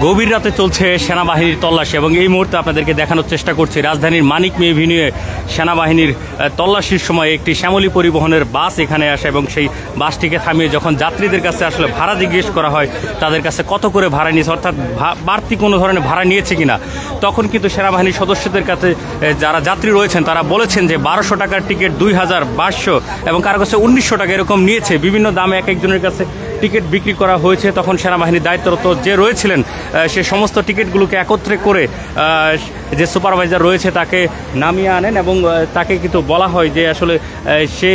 গভীর রাতে চলছে সেনাবাহিনীর তল্লাশি এবং এই মুহূর্তে আপনাদেরকে দেখানোর চেষ্টা করছি রাজধানীর মানিক মে এভিনিউয়ে সেনাবাহিনীর তল্লাশির সময় একটি শ্যামলী পরিবহনের বাস এখানে আসে এবং সেই বাসটিকে থামিয়ে যখন যাত্রীদের কাছে আসলে ভাড়া জিজ্ঞেস করা হয় তাদের কাছে কত করে ভাড়া নিয়েছে অর্থাৎ বাড়তি কোনো ধরনের ভাড়া নিয়েছে কিনা, তখন কিন্তু সেনাবাহিনীর সদস্যদের কাছে যারা যাত্রী রয়েছেন তারা বলেছেন যে 1200 টাকার টিকিট 2500 এবং কারো কাছে 1900 টাকা এরকম নিয়েছে। বিভিন্ন দামে এক একজনের কাছে টিকিট বিক্রি করা হয়েছে। তখন সেনাবাহিনীর দায়িত্বরত যে রয়েছিলেন সে সমস্ত টিকিটগুলোকে একত্রে করে যে সুপারভাইজার রয়েছে তাকে নামিয়ে আনেন এবং তাকে কিন্তু বলা হয় যে আসলে সে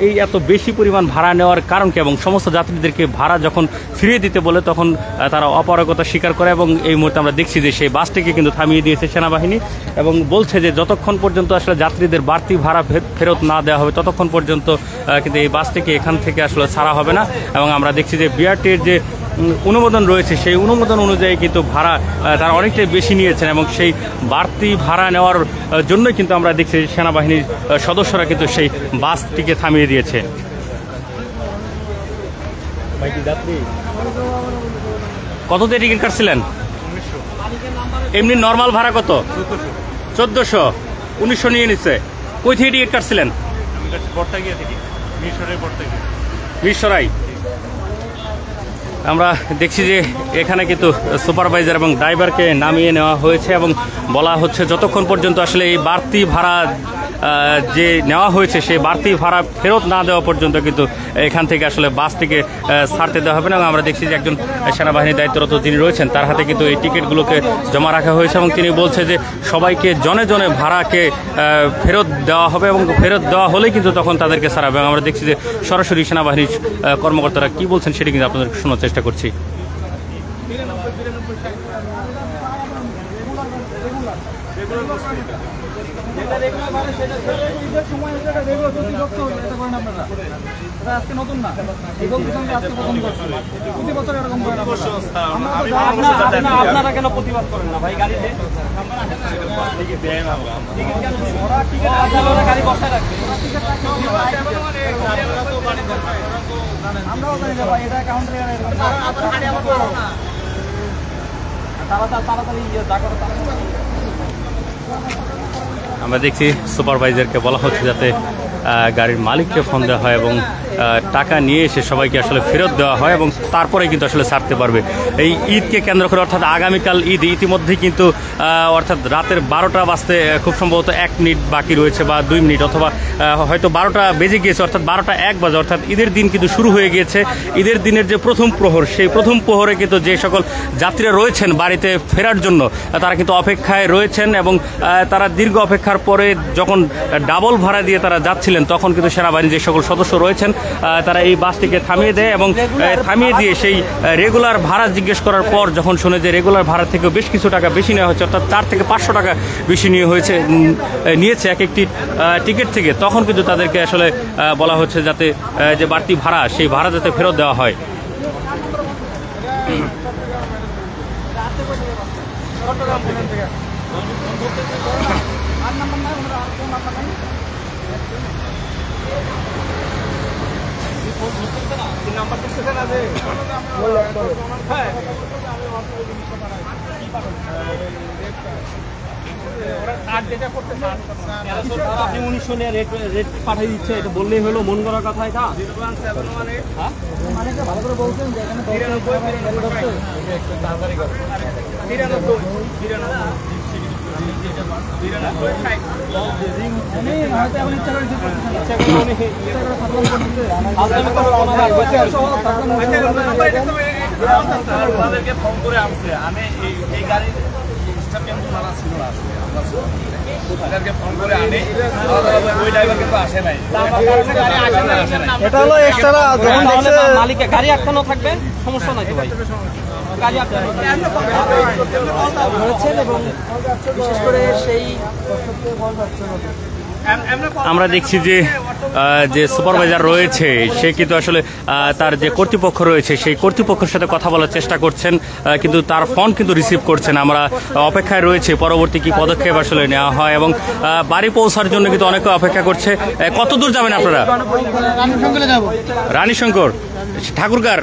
এই এত বেশি পরিমাণ ভাড়া নেওয়ার কারণ কি, এবং সমস্ত যাত্রীদেরকে ভাড়া যখন ফিরিয়ে দিতে বলে তখন তারা অপারগতা স্বীকার করে এবং এই মুহূর্তে আমরা দেখছি যে সেই বাসটিকে কিন্তু থামিয়ে দিয়েছে সেনাবাহিনী এবং বলছে যে যতক্ষণ পর্যন্ত আসলে যাত্রীদের বাড়তি ভাড়া ফেরত না দেওয়া হবে ততক্ষণ পর্যন্ত কিন্তু এই বাসটিকে এখান থেকে আসলে ছাড়া হবে না। এবং আমরা দেখছি যে বিআরটির যে অনুমোদন রয়েছে সেই অনুমোদন অনুযায়ী কিন্তু ভাড়া তারা অনেকটাই বেশি নিয়েছেন এবং সেই বাড়তি ভাড়া নেওয়ার জন্যই কিন্তু আমরা দেখছি সেনাবাহিনীর সদস্যরা কিন্তু সেই বাসটিকে থামিয়ে দিয়েছে। কত দিয়ে টিকিট কাটছিলেন? এমনি নর্মাল ভাড়া কত? 1400। 1900 নিয়ে নিচ্ছে। কই থেকে টিকিট কাটছিলেন? মিরসরাই। আমরা দেখছি যে এখানে কিন্তু সুপারভাইজার এবং ড্রাইভারকে নামিয়ে নেওয়া হয়েছে এবং বলা হচ্ছে যতক্ষণ পর্যন্ত আসলে এই বাড়তি ভাড়া যে নেওয়া হয়েছে সেই বাড়তি ভাড়া ফেরত না দেওয়া পর্যন্ত কিন্তু এখান থেকে আসলে বাসটিকে ছাড়তে দেওয়া হবে না। এবং আমরা দেখছি যে একজন সেনাবাহিনীর দায়িত্বরত যিনি রয়েছেন তার হাতে কিন্তু এই টিকিটগুলোকে জমা রাখা হয়েছে এবং তিনি বলছে যে সবাইকে জনে জনে ভাড়াকে ফেরত দেওয়া হবে এবং ফেরত দেওয়া হলেই কিন্তু তখন তাদেরকে ছাড়াবে। এবং আমরা দেখছি যে সরাসরি সেনাবাহিনীর কর্মকর্তারা কি বলছেন সেটি কিন্তু আপনাদের শোনার চেষ্টা করছি। আপনারা কেন প্রতিবাদ করেন না ভাই? গাড়ি গাড়ি বসায় রাখবে। আমরাও জানি না ভাই, এটা কাউন্টারে তাড়াতাড়ি যা করো। আমরা দেখছি সুপারভাইজারকে বলা হচ্ছে যাতে গাড়ির মালিককে ফোন দেওয়া হয় এবং টাকা নিয়ে এসে সবাইকে আসলে ফেরত দেওয়া হয় এবং তারপরে কিন্তু আসলে ছাড়তে পারবে। এই ঈদকে কেন্দ্র করে অর্থাৎ আগামীকাল ঈদ, ইতিমধ্যেই কিন্তু অর্থাৎ রাতের 12টা বাজতে খুব সম্ভবত 1 মিনিট বাকি রয়েছে বা 2 মিনিট অথবা হয়তো 12টা বেজে গিয়েছে অর্থাৎ 12টা 1 বাজে অর্থাৎ ঈদের দিন কিন্তু শুরু হয়ে গিয়েছে। ঈদের দিনের যে প্রথম প্রহর সেই প্রথম প্রহরে কিন্তু যে সকল যাত্রীরা রয়েছেন বাড়িতে ফেরার জন্য তারা কিন্তু অপেক্ষায় রয়েছেন এবং তারা দীর্ঘ অপেক্ষার পরে যখন ডাবল ভাড়া দিয়ে তারা যাচ্ছিলেন তখন কিন্তু সেনাবাহিনীর যে সকল সদস্য রয়েছেন তারা এই বাসটিকে থামিয়ে দেয় এবং থামিয়ে দিয়ে সেই রেগুলার ভাড়া জিজ্ঞেস করার পর যখন শুনে যে রেগুলার ভাড়া থেকে বেশ কিছু টাকা বেশি নেওয়া হচ্ছে অর্থাৎ 4 থেকে 500 টাকা বেশি নিয়েছে এক একটি টিকিট থেকে, তখন কিন্তু তাদেরকে আসলে বলা হচ্ছে যাতে যে বাড়তি ভাড়া সেই ভাড়া যাতে ফেরত দেওয়া হয়। আপনি 1900 নিয়ে রেট পাঠিয়ে দিচ্ছে, এটা বললেই হলো, মন করার কথা এটা। ভালো করে বলছেন যে এখানে ফোন করে আসছে। আমি এই গাড়ির ফোন করে আনে ওই ড্রাইভার কিন্তু আসে নাই। এটা হলো এক্সট্রা যখন দেখছে মালিকের গাড়ি আটকানো থাকবে সমস্যা নাই তো ভাই, গাড়ি আটকানো হয়েছে এবং বিশেষ করে সেই আমরা দেখছি যে যে সুপারভাইজার রয়েছে সে কিন্তু আসলে তার যে কর্তৃপক্ষ রয়েছে সেই কর্তৃপক্ষের সাথে কথা বলার চেষ্টা করছেন, কিন্তু তার ফোন কিন্তু রিসিভ করছেন। আমরা অপেক্ষায় রয়েছে পরবর্তী কি পদক্ষেপ আসলে নেওয়া হয় এবং বাড়ি পৌঁছার জন্য কিন্তু অনেকে অপেক্ষা করছে। কত দূর যাবেন আপনারা? রানীশঙ্কর, ঠাকুরগার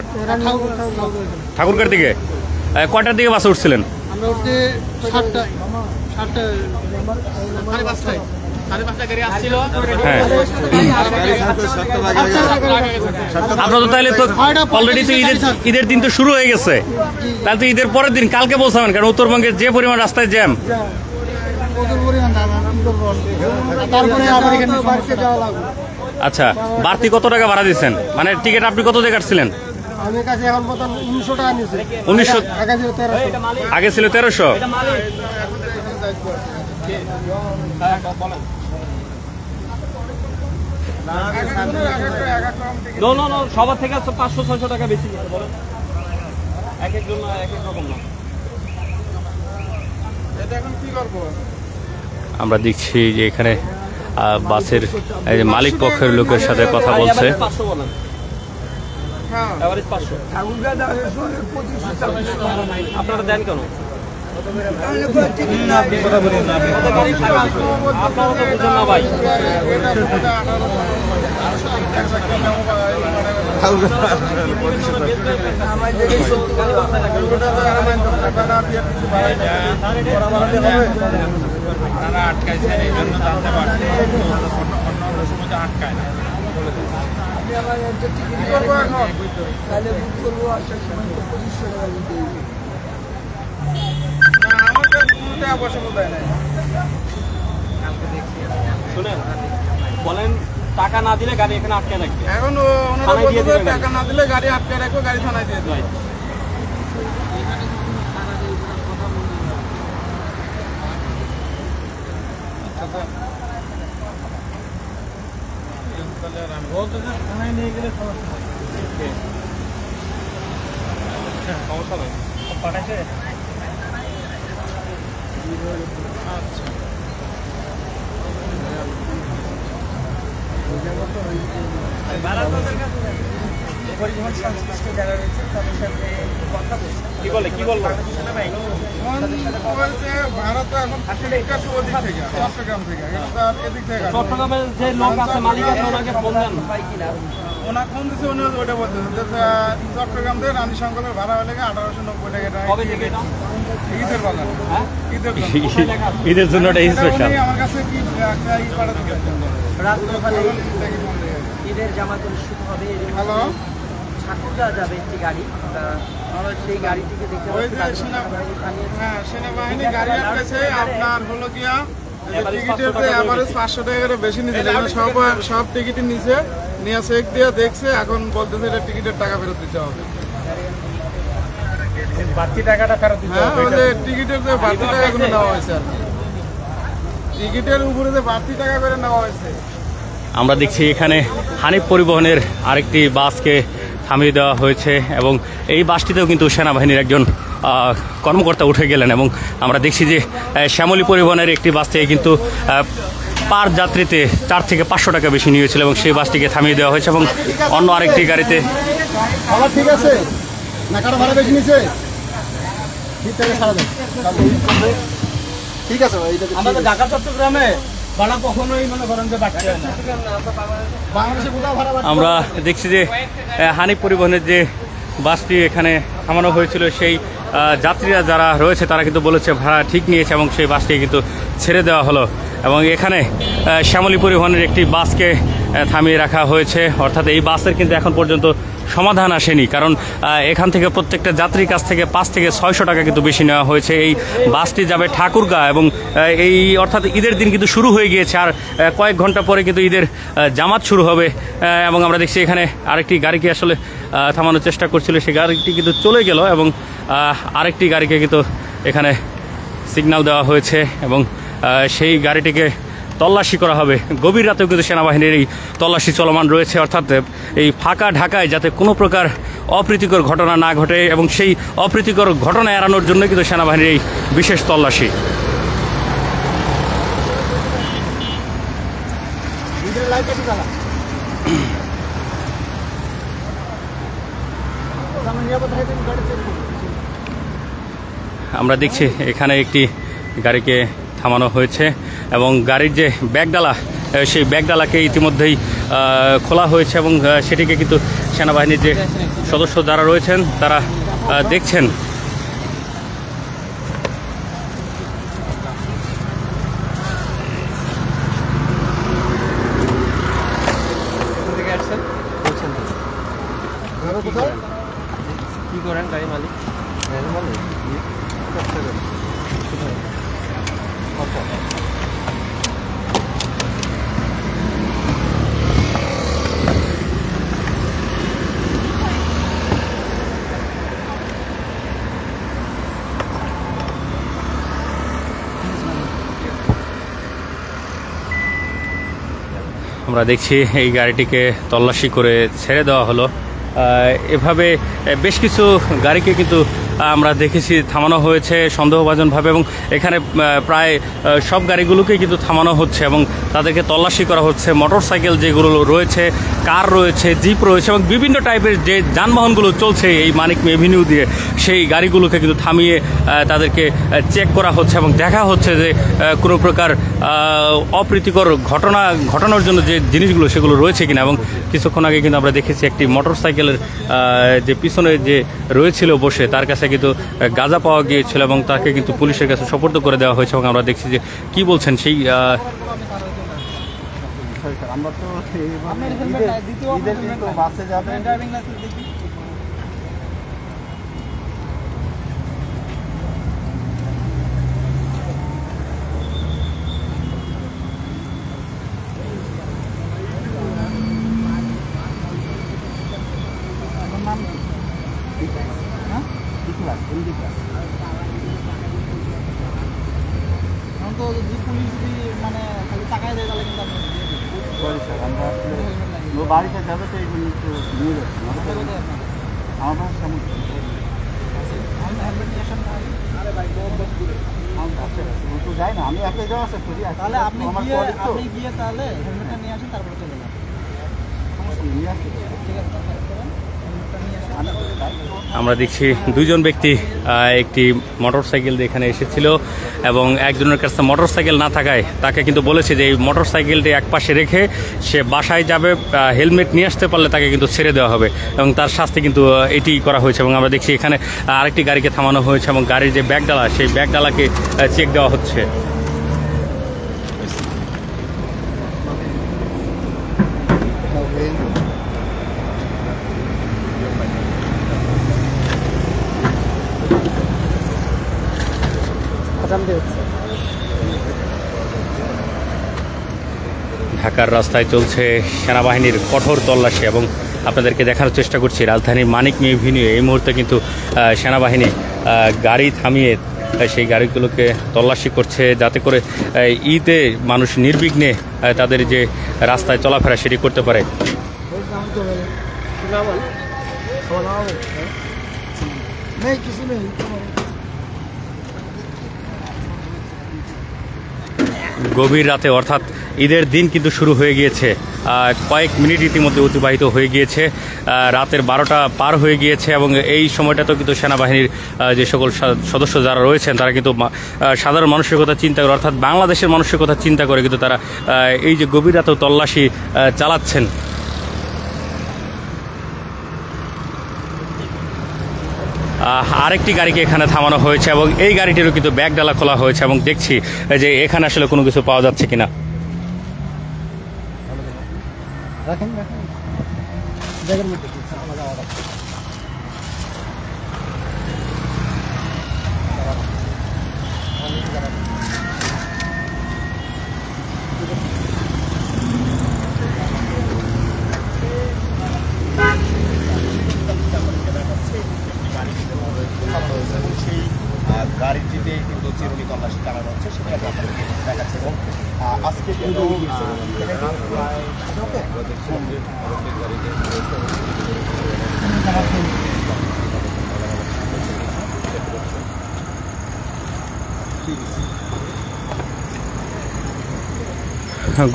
দিকে। কয়টার দিকে বাসে উঠছিলেন? আমরা উঠছি 7টায়, 5:30 হ্যাঁ, আপনার তো তাহলে তো অলরেডি তো ঈদের দিন তো শুরু হয়ে গেছে, তাহলে তো ঈদের পরের দিন কালকে পৌঁছাবেন, কারণ উত্তরবঙ্গের যে পরিমাণ রাস্তায় জ্যাম। তারপরে আবার এখানে বাড়িতে যাওয়া লাগবে। আচ্ছা, বাড়তি কত টাকা ভাড়া দিচ্ছেন? মানে টিকিট আপনি কত দিয়ে কাটছিলেন? আমি কাছে এখন মতো 1900 টাকা নিয়েছে। 1900 আগে ছিল 1300। আগে ছিল 1300। সবার থেকে 500-600 টাকা বেশি বলেন, এক একজন এক এক রকম না। আমরা দেখছি যে এখানে বাসের এই যে মালিক পক্ষের লোকের সাথে কথা বলছে। আপনারা দেন কেন? ভাই আটকাইছেন এই জন্য জানতে পারছি, অন্য সময় আটকায় না। শুনেন, বলেন টাকা না দিলে গাড়ি এখানে আটকে রাখবে। এখন টাকা না দিলে গাড়ি আটকে রাখবো, গাড়ি থানায় দিয়ে দেবে। থানায় নিয়ে গেলে সমস্যা নেই। পাঠাইছে? আচ্ছা, কি বলে কি বলবো? চট্টগ্রামের যে লোক আছে, মালিক আছে, ওনাকে ফোন দেন। ওনাকে ফোন দিচ্ছে, উনি ওইটা বলতেছেন যে চট্টগ্রাম থেকে রানী শঙ্করের ভাড়া হলে 1890 টাকা। কবে থেকে এটা? ঈদের বাজার, ঈদের ঈদের জন্য এটা স্পেশাল। আমার কাছে কি ঈদের জামাত অনুষ্ঠিত হবে। হ্যালো, ঠাকুরগাঁ যাবে একটি গাড়ি, সেই গাড়িটিকে দেখতে সেনাবাহিনী গাড়ি আটকেছে। আপনার হলো গিয়া টিকিটের যে এভারেজ 500 টাকা করে বেশি নিচ্ছে, সব টিকিটের নিচে নিয়ে চেক দিয়ে দেখছে, এখন বলতেছে এটা টিকিটের টাকা ফেরত দিতে হবে। বাড়তি টাকাটা ফেরত দিতে হবে। হ্যাঁ, টিকিটের যে বাড়তি টাকা করে নেওয়া হয়েছে, আর টিকিটের উপরে যে বাড়তি টাকা করে নেওয়া হয়েছে। আমরা দেখছি এখানে হানিফ পরিবহনের আরেকটি বাসকে থামিয়ে দেওয়া হয়েছে এবং এই বাসটিতেও কিন্তু সেনাবাহিনীর একজন কর্মকর্তা উঠে গেলেন এবং আমরা দেখছি যে শ্যামলী পরিবহনের একটি বাস থেকে কিন্তু পার যাত্রীতে 4 থেকে 500 টাকা বেশি নিয়েছিল এবং সেই বাসটিকে থামিয়ে দেওয়া হয়েছে এবং অন্য আরেকটি গাড়িতে ঠিক আছে না, কারো ভাড়া বেশি নিছে, ঠিক আছে ভাই। আমাদের ঢাকা চট্টগ্রামে ভাড়া কখনোই মনে করেন যে বাড়ছে না। বাংলাদেশে কোথাও ভাড়া আমরা দেখছি যে হানিফ পরিবহনের যে বাসটি এখানে থামানো হয়েছিল, সেই যাত্রীরা যারা রয়েছে তারা কিন্তু বলেছে ভাড়া ঠিক নিয়েছে এবং সেই বাসটি কিন্তু ছেড়ে দেওয়া হলো এবং এখানে শ্যামলী পরিবহনের একটি বাসকে থামিয়ে রাখা হয়েছে। অর্থাৎ এই বাসের কিন্তু এখন পর্যন্ত সমাধান আসেনি, কারণ এখান থেকে প্রত্যেকটা যাত্রীর কাছ থেকে 5 থেকে 600 টাকা কিন্তু বেশি নেওয়া হয়েছে। এই বাসটি যাবে ঠাকুরগাঁ এবং এই অর্থাৎ ঈদের দিন কিন্তু শুরু হয়ে গিয়েছে, আর কয়েক ঘন্টা পরে কিন্তু ঈদের জামাত শুরু হবে এবং আমরা দেখছি এখানে আরেকটি গাড়িকে আসলে থামানোর চেষ্টা করছিল, সেই গাড়িটি কিন্তু চলে গেল এবং আরেকটি গাড়িকে কিন্তু এখানে সিগন্যাল দেওয়া হয়েছে এবং সেই গাড়িটিকে তল্লাশি করা হবে। গভীর রাতেও কিন্তু সেনাবাহিনীর এই তল্লাশি চলমান রয়েছে, অর্থাৎ এই ফাঁকা ঢাকায় যাতে কোনো প্রকার অপ্রীতিকর ঘটনা না ঘটে এবং সেই অপ্রীতিকর ঘটনা এড়ানোর জন্য কিন্তু সেনাবাহিনীর এই বিশেষ তল্লাশি। আমরা দেখছি এখানে একটি গাড়িকে থামানো হয়েছে এবং গাড়ির যে ব্যাগডালা, সেই ব্যাগডালাকে ইতিমধ্যেই খোলা হয়েছে এবং সেটিকে কিন্তু সেনাবাহিনীর যে সদস্য যারা রয়েছেন তারা দেখছেন আমরা দেখছি এই গাড়িটিকে তল্লাশি করে ছেড়ে দেওয়া হলো। এভাবে বেশ কিছু গাড়িকে কিন্তু আমরা দেখেছি থামানো হয়েছে সন্দেহভাজনভাবে, এবং এখানে প্রায় সব গাড়িগুলোকে কিন্তু থামানো হচ্ছে এবং তাদেরকে তল্লাশি করা হচ্ছে। মোটরসাইকেল যেগুলো রয়েছে, কার রয়েছে, জিপ রয়েছে এবং বিভিন্ন টাইপের যে যানবাহনগুলো চলছে এই মানিক এভিনিউ দিয়ে, সেই গাড়িগুলোকে কিন্তু থামিয়ে তাদেরকে চেক করা হচ্ছে এবং দেখা হচ্ছে যে কোনো প্রকার অপ্রীতিকর ঘটানোর জন্য যে জিনিসগুলো সেগুলো রয়েছে কিনা। এবং কিছুক্ষণ আগে কিন্তু আমরা দেখেছি একটি মোটরসাইকেলের যে পিছনে যে রয়েছিল বসে, তার কাছে কিন্তু গাঁজা পাওয়া গিয়েছিল এবং তাকে কিন্তু পুলিশের কাছে সোপর্দ করে দেওয়া হয়েছে। এবং আমরা দেখছি যে কি বলছেন সেই আমরা তো বাসে যাবেন। বাড়িতে যাবে তো এইগুলো একটু নিয়ে যাচ্ছি আমার তো যাই না, আমি একাই যাওয়া আসা করি। তাহলে আপনি গিয়ে তাহলে হেলমেটটা নিয়ে আসেন, তারপরে চলে যান। নিয়ে আসি, ঠিক আছে। আমরা দেখছি দুইজন ব্যক্তি একটি মোটরসাইকেল দিয়ে এখানে এসেছিল এবং একজনের কাছে মোটরসাইকেল না থাকায় তাকে কিন্তু বলেছে যে এই মোটরসাইকেলটি একপাশে রেখে সে বাসায় যাবে, হেলমেট নিয়ে আসতে পারলে তাকে কিন্তু ছেড়ে দেওয়া হবে এবং তার শাস্তি কিন্তু এটি করা হয়েছে। এবং আমরা দেখছি এখানে আরেকটি গাড়িকে থামানো হয়েছে এবং গাড়ির যে ব্যাগডালা, সেই ব্যাগডালাকে চেক দেওয়া হচ্ছে। ঢাকার রাস্তায় চলছে সেনাবাহিনীর কঠোর তল্লাশি এবং আপনাদেরকে দেখানোর চেষ্টা করছি রাজধানীর মানিক এভিনিউ এই মুহূর্তে কিন্তু সেনাবাহিনী গাড়ি থামিয়ে সেই গাড়িগুলোকে তল্লাশি করছে, যাতে করে ঈদে মানুষ নির্বিঘ্নে তাদের যে রাস্তায় চলাফেরা সেটি করতে পারে। গভীর রাতে অর্থাৎ ঈদের দিন কিন্তু শুরু হয়ে গিয়েছে, কয়েক মিনিট ইতিমধ্যে অতিবাহিত হয়ে গিয়েছে, রাতের 12টা পার হয়ে গিয়েছে এবং এই সময়টাতেও কিন্তু সেনাবাহিনীর যে সকল সদস্য যারা রয়েছেন তারা কিন্তু সাধারণ মানুষের কথা চিন্তা করে, অর্থাৎ বাংলাদেশের মানুষের কথা চিন্তা করে কিন্তু তারা এই যে গভীর রাতেও তল্লাশি চালাচ্ছেন। আরেকটি গাড়িকে এখানে থামানো হয়েছে এবং এই গাড়িটিরও কিন্তু ব্যাগডালা খোলা হয়েছে এবং দেখছি যে এখানে আসলে কোনো কিছু পাওয়া যাচ্ছে কিনা। গাড়িটিতে কিন্তু চিরুনি তল্লাশি চালানো হচ্ছে, সেটা আপনাদেরকে দেখাচ্ছে। এবং আজকে কিন্তু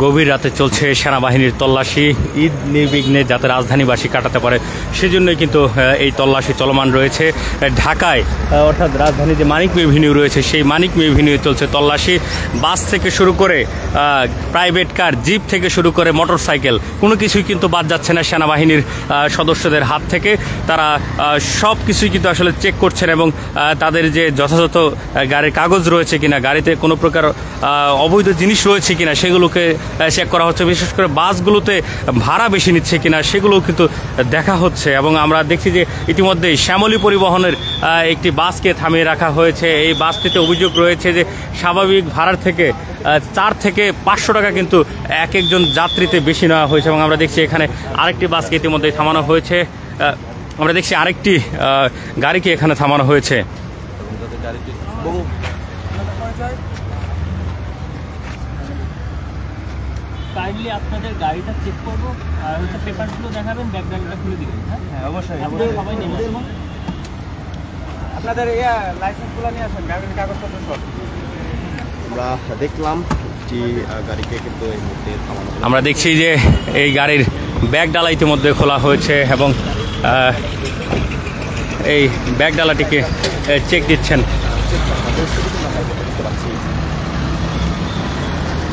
গভীর রাতে চলছে সেনাবাহিনীর তল্লাশি, ঈদ নির্বিঘ্নে যাতে রাজধানীবাসী কাটাতে পারে সেজন্যই কিন্তু এই তল্লাশি চলমান রয়েছে ঢাকায়, অর্থাৎ রাজধানী যে মানিক এভিনিউ রয়েছে সেই মানিক এভিনিউ চলছে তল্লাশি। বাস থেকে শুরু করে প্রাইভেট কার, জিপ থেকে শুরু করে মোটরসাইকেল, কোনো কিছুই কিন্তু বাদ যাচ্ছে না সেনাবাহিনীর সদস্যদের হাত থেকে। তারা সব কিছুই কিন্তু আসলে চেক করছেন এবং তাদের যে যথাযথ গাড়ির কাগজ রয়েছে কিনা, গাড়িতে কোনো প্রকার অবৈধ জিনিস রয়েছে কিনা সেগুলোকে চেক করা হচ্ছে। বিশেষ করে বাসগুলোতে ভাড়া বেশি নিচ্ছে কিনা সেগুলোও কিন্তু দেখা হচ্ছে। এবং আমরা দেখছি যে ইতিমধ্যেই শ্যামলী পরিবহনের একটি বাসকে থামিয়ে রাখা হয়েছে। এই বাসটিতে অভিযোগ রয়েছে যে স্বাভাবিক ভাড়ার থেকে 4 থেকে 500 টাকা কিন্তু এক একজন যাত্রীতে বেশি নেওয়া হয়েছে। এবং আমরা দেখছি এখানে আরেকটি বাসকে ইতিমধ্যেই থামানো হয়েছে। আমরা দেখছি আরেকটি গাড়িকে এখানে থামানো হয়েছে। কাইন্ডলি আপনাদের গাড়িটা চেক করবো আর হচ্ছে পেপারগুলো দেখাবেন, ব্যাকগ্রাউন্ডটা খুলে দিবেন। হ্যাঁ অবশ্যই, সবাই নেমে আসবেন। আপনাদের লাইসেন্সগুলো নিয়ে আসেন, গাড়ির কাগজপত্র সব। আমরা দেখলাম যে গাড়িকে কিন্তু এই মুহূর্তে থামানো হলো। আমরা দেখছি যে এই গাড়ির ব্যাগ ডালা ইতিমধ্যে খোলা হয়েছে এবং এই ব্যাগ ডালাটিকে চেক দিচ্ছেন।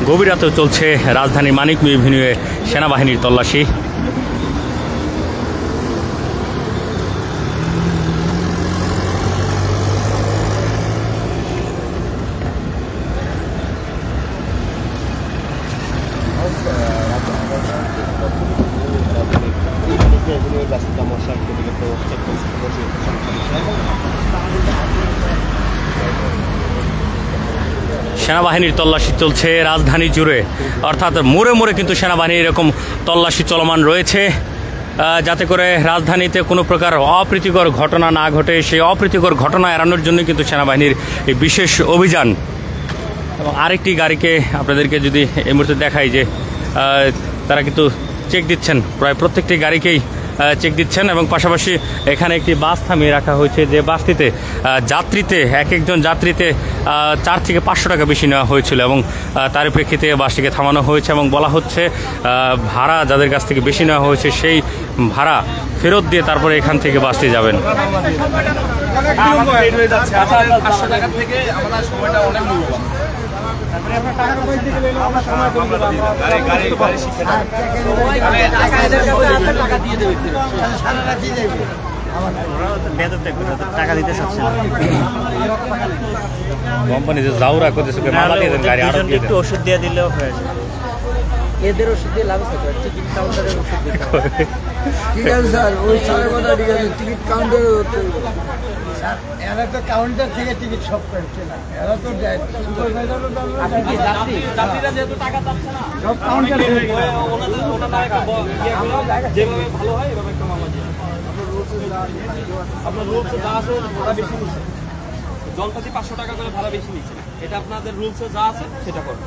গভীর রাতেও চলছে রাজধানীর মানিক মিয়া এভিনিউয়ে সেনাবাহিনীর তল্লাশি। সেনাবাহিনীর তল্লাশি চলছে রাজধানী জুড়ে, অর্থাৎ মোড়ে মোড়ে কিন্তু সেনাবাহিনীর এরকম তল্লাশি চলমান রয়েছে, যাতে করে রাজধানীতে কোনো প্রকার অপ্রীতিকর ঘটনা না ঘটে। সেই অপ্রীতিকর ঘটনা এড়ানোর জন্য কিন্তু সেনাবাহিনীর এই বিশেষ অভিযান। এবং আরেকটি গাড়িকে আপনাদেরকে যদি এই মুহূর্তে দেখাই যে তারা কিন্তু চেক দিচ্ছেন, প্রায় প্রত্যেকটি গাড়িকেই চেক দিচ্ছেন। এবং পাশাপাশি এখানে একটি বাস থামিয়ে রাখা হয়েছে, যে বাসটিতে যাত্রীতে এক একজন যাত্রীতে 4 থেকে 500 টাকা বেশি নেওয়া হয়েছিল। এবং তার প্রেক্ষিতে বাসটিকে থামানো হয়েছে এবং বলা হচ্ছে ভাড়া যাদের কাছ থেকে বেশি নেওয়া হয়েছে সেই ভাড়া ফেরত দিয়ে তারপরে এখান থেকে বাসটি যাবেন। টাকা দিতে চাচ্ছে না কোম্পানি যে যাওরা করতেছে মামলা দিয়ে দেন, গাড়ি আরো একটু ওষুধ দিয়ে দিলেও হয়ে যায়। এদের ওষুধ দিয়ে লাভ আছে, টিকিট কাউন্টারের ওষুধ দিতে হবে। ঠিক আছে স্যার, ওই স্যারের কথা ঠিক আছে, টিকিট কাউন্টারে হতে স্যার, এরা তো কাউন্টার থেকে টিকিট সব করছে না, এরা তো সুপারভাইজারও আপনি কি যাত্রীরা যেহেতু টাকা চাচ্ছে না, সব কাউন্টার ওনাদের যেভাবে ভালো হয় এভাবে একটা মামলা দিয়ে আপনার রুলসে যা আছে ওটা বেশি নিচ্ছে, জলপাতি 500 টাকা করে ভাড়া বেশি নিচ্ছে, এটা আপনাদের রুলসে যা আছে সেটা করুন।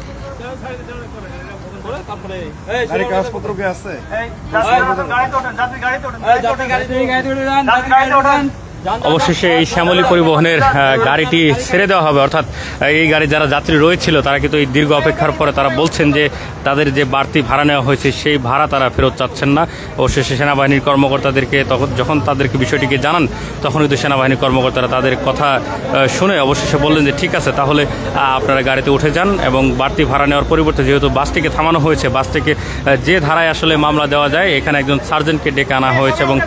তারপরে গাড়ি কাগজপত্র কি আছে? অবশেষে এই শ্যামলী পরিবহনের গাড়িটি ছেড়ে দেওয়া হবে। অর্থাৎ এই গাড়ি যারা যাত্রী রয়েছিল তারা কিন্তু এই দীর্ঘ অপেক্ষার পরে তারা বলছেন যে তাদের যে বাড়তি ভাড়া নেওয়া হয়েছে সেই ভাড়া তারা ফেরত চাচ্ছেন না। অবশেষে সেনাবাহিনীর কর্মকর্তাদেরকে যখন তাদেরকে বিষয়টিকে জানান তখন কিন্তু সেনাবাহিনীর কর্মকর্তারা তাদের কথা শুনে অবশেষে বললেন যে ঠিক আছে, তাহলে আপনারা গাড়িতে উঠে যান। এবং বাড়তি ভাড়া নেওয়ার পরিবর্তে যেহেতু বাসটিকে থামানো হয়েছে, বাসটিকে যে ধারায় আসলে মামলা দেওয়া যায় এখানে একজন সার্জেন্টকে ডেকে আনা হয়েছে এবং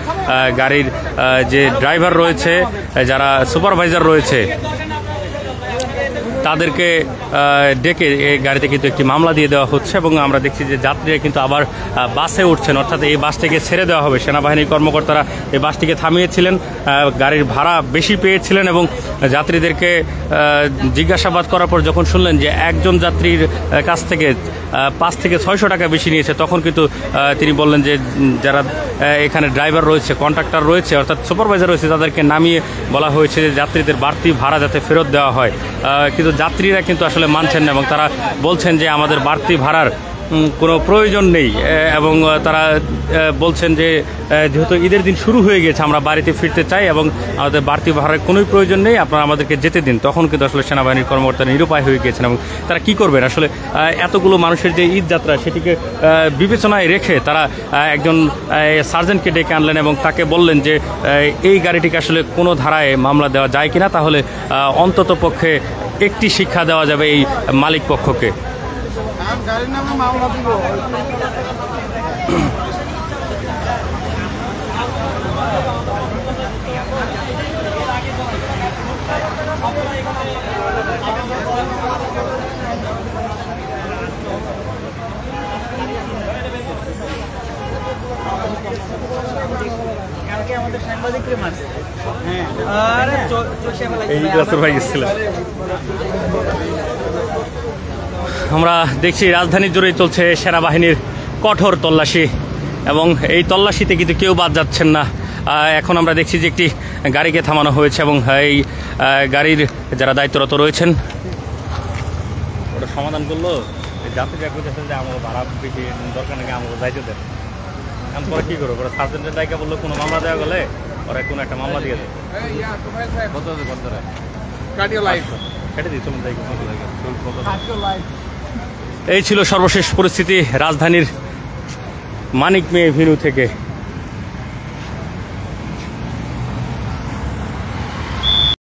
গাড়ির যে ড্রাইভার রয়েছে, যারা সুপারভাইজার রয়েছে তাদেরকে ডেকে এই গাড়িতে কিন্তু একটি মামলা দিয়ে দেওয়া হচ্ছে। এবং আমরা দেখছি যে যাত্রীরা কিন্তু আবার বাসে উঠছেন, অর্থাৎ এই বাসটিকে ছেড়ে দেওয়া হবে। সেনাবাহিনীর কর্মকর্তারা এই বাসটিকে থামিয়েছিলেন, গাড়ির ভাড়া বেশি পেয়েছিলেন এবং যাত্রীদেরকে জিজ্ঞাসাবাদ করার পর যখন শুনলেন যে একজন যাত্রীর কাছ থেকে 5 থেকে 600 টাকা বেশি নিয়েছে, তখন কিন্তু তিনি বললেন যে যারা এখানে ড্রাইভার রয়েছে, কন্ট্রাক্টর রয়েছে, অর্থাৎ সুপারভাইজার রয়েছে, তাদেরকে নামিয়ে বলা হয়েছে যে যাত্রীদের বাড়তি ভাড়া যাতে ফেরত দেওয়া হয়। কিন্তু যাত্রীরা কিন্তু আসলে মানছেন না এবং তারা বলছেন যে আমাদের বাড়তি ভাড়ার কোনো প্রয়োজন নেই। এবং তারা বলছেন যে যেহেতু ঈদের দিন শুরু হয়ে গেছে, আমরা বাড়িতে ফিরতে চাই এবং আমাদের বাড়তি ভাড়ার কোনোই প্রয়োজন নেই, আপনারা আমাদেরকে যেতে দিন। তখন কিন্তু আসলে সেনাবাহিনীর কর্মকর্তারা নিরুপায় হয়ে গিয়েছেন এবং তারা কি করবেন আসলে এতগুলো মানুষের যে ঈদ যাত্রা সেটিকে বিবেচনায় রেখে তারা একজন সার্জেন্টকে ডেকে আনলেন এবং তাকে বললেন যে এই গাড়িটিকে আসলে কোনো ধারায় মামলা দেওয়া যায় কিনা, তাহলে অন্তত পক্ষে একটি শিক্ষা দেওয়া যাবে এই মালিক পক্ষকে। গাড়ির নামে মামলা দিব। আমরা দেখছি রাজধানী জুড়েই চলছে সেনাবাহিনীর কঠোর তল্লাশি এবং এই তল্লাশিতে কিন্তু কেউ বাদ যাচ্ছেন না। এখন আমরা দেখছি যে একটি গাড়িকে থামানো হয়েছে এবং এই গাড়ির যারা দায়িত্বরত রয়েছেন ওটা সমাধান করলো যাত্রী যে আমার ভাড়া বেশি দরকার নাকি আমাকে যাইতে দেন। এখন পরে কী করবো ওরা সার্জেন্টের দায়িত্ব বললো কোনো মামলা দেওয়া গেলে ওরা কোনো একটা মামলা দিয়ে দেয় কেটে দিই চলুন এই ছিল সর্বশেষ পরিস্থিতি রাজধানীর মানিক মে এভিনিউ থেকে।